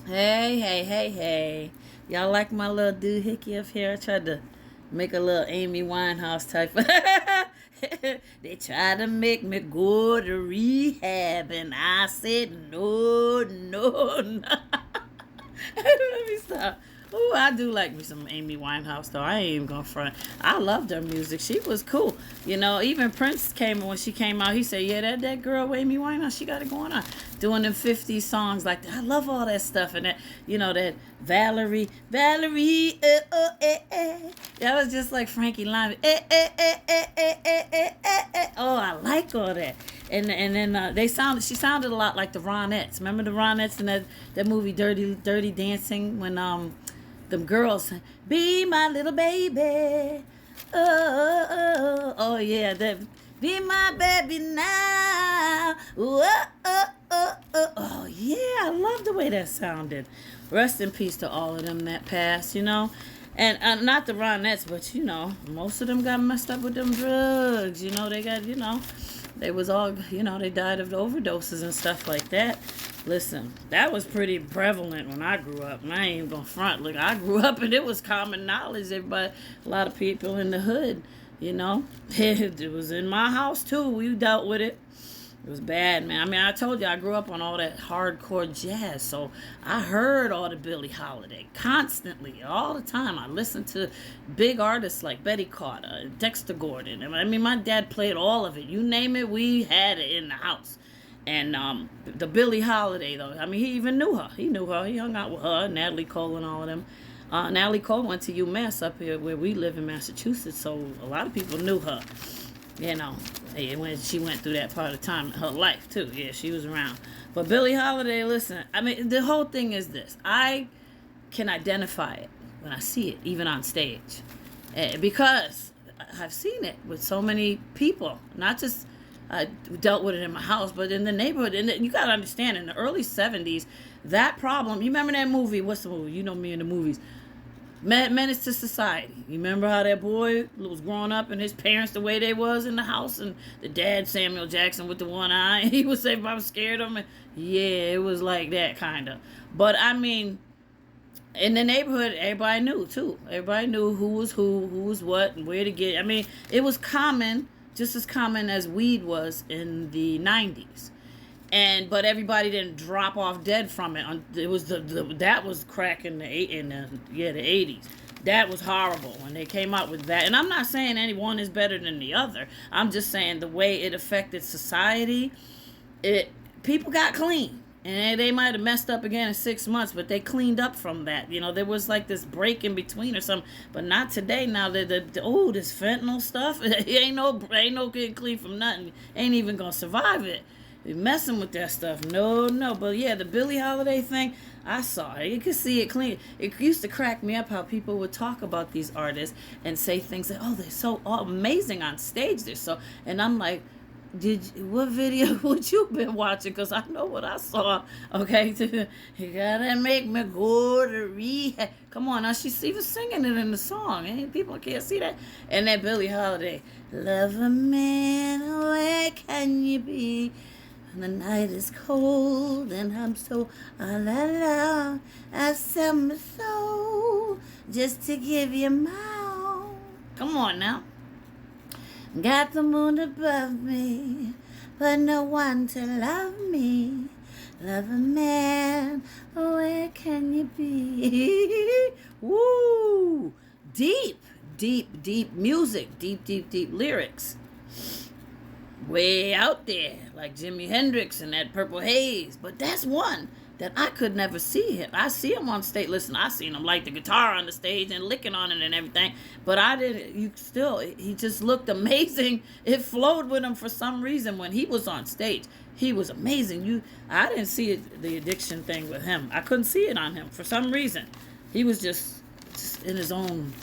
Hey, hey, hey, hey. Y'all like my little doohickey up here? I tried to make a little Amy Winehouse type. They tried to make me go to rehab, and I said no, no, no. Let me stop. Oh, I do like me some Amy Winehouse though. I ain't even gonna front. I loved her music. She was cool. You know, even Prince came when she came out. He said, "Yeah, that girl Amy Winehouse, she got it going on, doing them 50 songs like that. I love all that stuff and that. You know that Valerie, Valerie, that was just like Frankie Lyman. Oh, I like all that. And then she sounded a lot like the Ronettes. Remember the Ronettes in that movie Dirty Dancing when them girls be my little baby. Oh yeah, that be my baby now. Oh yeah, I love the way that sounded. Rest in peace to all of them that passed, you know. And not the Ronettes, but you know, most of them got messed up with them drugs. You know, they got, you know, they was all, you know, they died of overdoses and stuff like that. Listen, that was pretty prevalent when I grew up. And I ain't even gonna front. Look, I grew up and it was common knowledge. Everybody, a lot of people in the hood, you know, it was in my house too. We dealt with it. It was bad, man. I mean, I told you I grew up on all that hardcore jazz, so I heard all the Billie Holiday constantly, all the time. I listened to big artists like Betty Carter, Dexter Gordon. I mean, my dad played all of it. You name it, we had it in the house. And the Billie Holiday, though, I mean, he even knew her. He knew her. He hung out with her, Natalie Cole, and all of them. Natalie Cole went to UMass up here where we live in Massachusetts, so a lot of people knew her. You know, when she went through that part of time in her life too. Yeah, she was around. But Billie Holiday, listen, I mean, the whole thing is this. I can identify it when I see it, even on stage. Because I've seen it with so many people. Not just I dealt with it in my house, but in the neighborhood. And you got to understand, in the early 70s, that problem, you remember that movie? What's the movie? You know me in the movies. Menace to Society. You remember how that boy was growing up and his parents the way they was in the house, and the dad Samuel Jackson with the one eye, and he would say if I was scared of him. Yeah, it was like that kind of. But I mean, in the neighborhood, everybody knew too. Everybody knew who was what, and where to get. I mean, it was common, just as common as weed was in the 90s. But everybody didn't drop off dead from it. It was that was crack in the 80s. That was horrible when they came out with that. And I'm not saying any one is better than the other. I'm just saying the way it affected society. People got clean, and they might have messed up again in 6 months, but they cleaned up from that. You know, there was like this break in between or something, but not today. Now this fentanyl stuff, ain't no getting clean from nothing. Ain't even gonna survive it. Messing with that stuff. No. But yeah, the Billie Holiday thing, I saw it. You could see it clean. It used to crack me up how people would talk about these artists and say things like, oh, they're so amazing on stage. And I'm like, what video would you been watching? Because I know what I saw. Okay, you gotta make me go to rehab. Come on, now she's even singing it in the song. People can't see that. And that Billie Holiday, love a man, where can you be? The night is cold and I'm so all alone. I sell my soul just to give you my all. Come on now. Got the moon above me, but no one to love me. Love a man, where can you be? Woo! Deep music. Deep lyrics. Way out there, like Jimi Hendrix and that Purple Haze. But that's one that I could never see him. I see him on stage. Listen, I seen him like the guitar on the stage and licking on it and everything. But I didn't. He just looked amazing. It flowed with him for some reason when he was on stage. He was amazing. I didn't see the addiction thing with him. I couldn't see it on him for some reason. He was just in his own,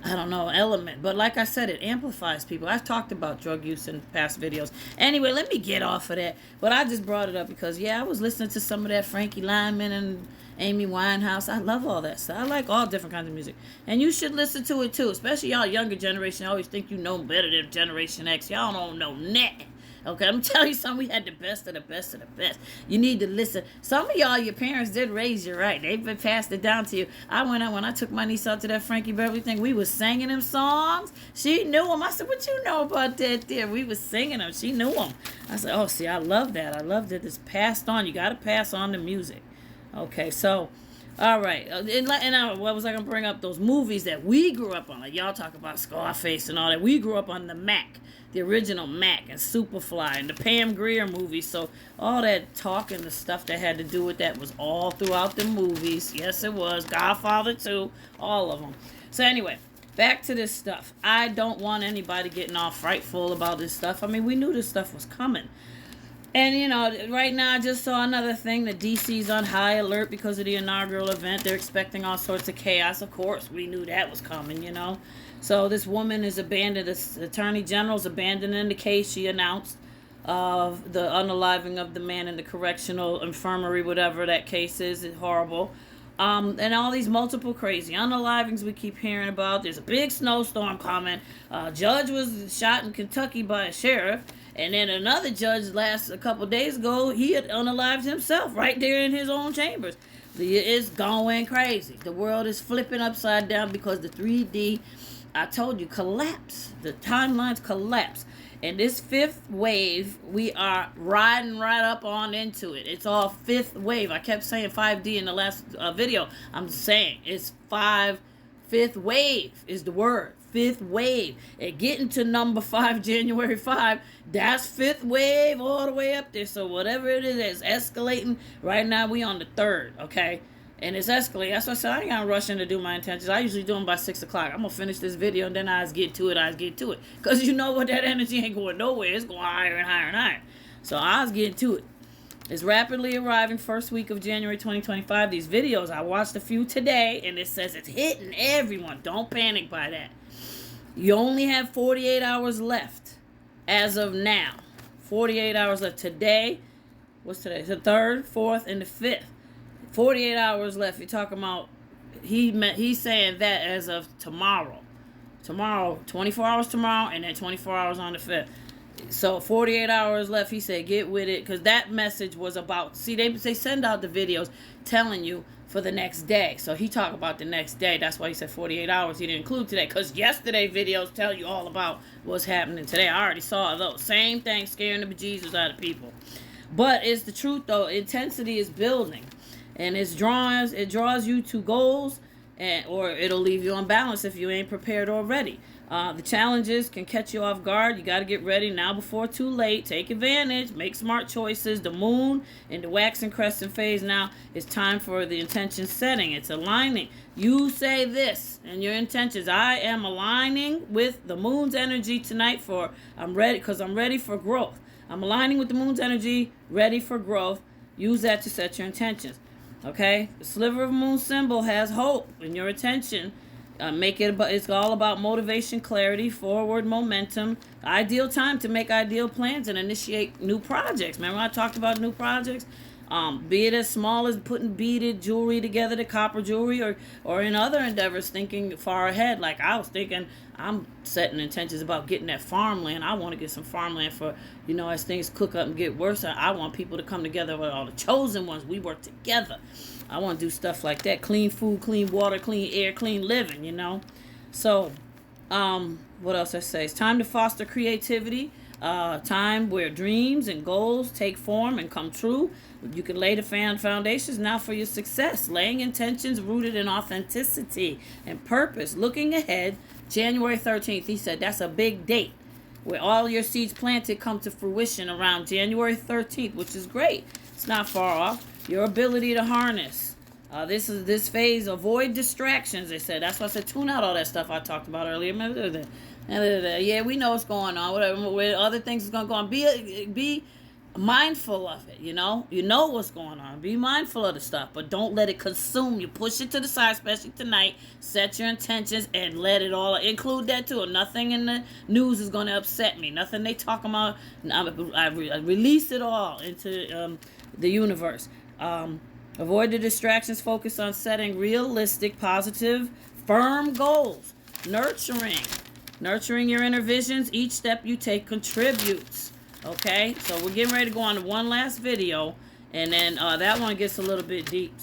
I don't know, element. But like I said, it amplifies people. I've talked about drug use in past videos. Anyway, let me get off of that. But I just brought it up because, I was listening to some of that Frankie Lyman and Amy Winehouse. I love all that stuff. I like all different kinds of music. And you should listen to it too, especially y'all younger generation. I always think you know better than Generation X. Y'all don't know nothing. Okay, I'm telling you something. We had the best of the best of the best. You need to listen. Some of y'all, your parents did raise you right. They've been passed it down to you. I went out when I took my niece out to that Frankie Beverly thing. We was singing them songs. She knew them. I said, "What you know about that there?" We was singing them. She knew them. I said, "Oh, see, I love that. I love that it's passed on. You got to pass on the music." Okay, so. All right, what was I gonna bring up? Those movies that we grew up on, like y'all talk about Scarface and all that. We grew up on the Mac, the original Mac, and Superfly, and the Pam Grier movies. So all that talking, the stuff that had to do with that was all throughout the movies. Yes, it was. Godfather 2, all of them. So anyway, back to this stuff. I don't want anybody getting all frightful about this stuff. I mean, we knew this stuff was coming. And, you know, right now I just saw another thing that DC's on high alert because of the inaugural event. They're expecting all sorts of chaos. Of course, we knew that was coming, you know. So this woman is abandoned. The Attorney General's abandoning the case she announced of the unaliving of the man in the correctional infirmary, whatever that case is. It's horrible. And all these multiple crazy unalivings we keep hearing about. There's a big snowstorm coming. Judge was shot in Kentucky by a sheriff. And then another judge a couple days ago, he had unalived himself right there in his own chambers. It's going crazy. The world is flipping upside down because the 3D, I told you, collapse. The timelines collapse. And this fifth wave, we are riding right up on into it. It's all fifth wave. I kept saying 5D in the last video. I'm saying it's fifth wave is the word. Fifth wave. And getting to number 5, January 5, that's fifth wave all the way up there. So whatever it is, it's escalating. Right now, we on the 3rd, okay? And it's escalating. That's why I said I ain't gonna rush in to do my intentions. I usually do them by 6 o'clock. I'm gonna finish this video and then I get to it. Because you know what? That energy ain't going nowhere. It's going higher and higher and higher. So I was getting to it. It's rapidly arriving first week of January 2025. These videos, I watched a few today, and it says it's hitting everyone. Don't panic by that. You only have 48 hours left as of now. 48 hours left. Today, what's today? The 3rd, 4th, and the 5th. 48 hours left. You're talking about, he's saying that as of tomorrow. Tomorrow, 24 hours tomorrow, and then 24 hours on the 5th. So 48 hours left. He said, get with it. Because that message was about, see, they send out the videos telling you for the next day. So he talked about the next day. That's why he said 48 hours. He didn't include today. Because yesterday videos tell you all about what's happening today. I already saw those. Same thing, scaring the bejesus out of people. But it's the truth, though. Intensity is building. And it draws you to goals, or it'll leave you unbalanced if you ain't prepared already. The challenges can catch you off guard. You got to get ready now before too late. Take advantage. Make smart choices. The moon in the waxing crescent phase now. It's time for the intention setting. It's aligning. You say this and your intentions. I am aligning with the moon's energy tonight I'm ready because I'm ready for growth. I'm aligning with the moon's energy, ready for growth. Use that to set your intentions. Okay? The sliver of moon symbol has hope in your attention. It's all about motivation, clarity, forward momentum, ideal time to make ideal plans and initiate new projects. Remember I talked about new projects? Be it as small as putting beaded jewelry together, the copper jewelry, or in other endeavors, thinking far ahead. Like I was thinking, I'm setting intentions about getting that farmland. I want to get some farmland for, as things cook up and get worse. I want people to come together with all the chosen ones. We work together. I want to do stuff like that. Clean food, clean water, clean air, clean living, So, what else I say? It's time to foster creativity. Time where dreams and goals take form and come true. You can lay the foundations now for your success. Laying intentions rooted in authenticity and purpose. Looking ahead, January 13th, he said that's a big date where all your seeds planted come to fruition around January 13th, which is great. It's not far off. Your ability to harness. This phase, avoid distractions, they said. That's why I said tune out all that stuff I talked about earlier. Yeah, we know what's going on. Whatever other things is going to go on. Be mindful of it, You know what's going on. Be mindful of the stuff, but don't let it consume you. Push it to the side, especially tonight. Set your intentions and let it all include that too. Nothing in the news is going to upset me. Nothing they talk about. I release it all into the universe. Avoid the distractions. Focus on setting realistic, positive, firm goals. Nurturing your inner visions. Each step you take contributes. Okay, so we're getting ready to go on to one last video, and then that one gets a little bit deep.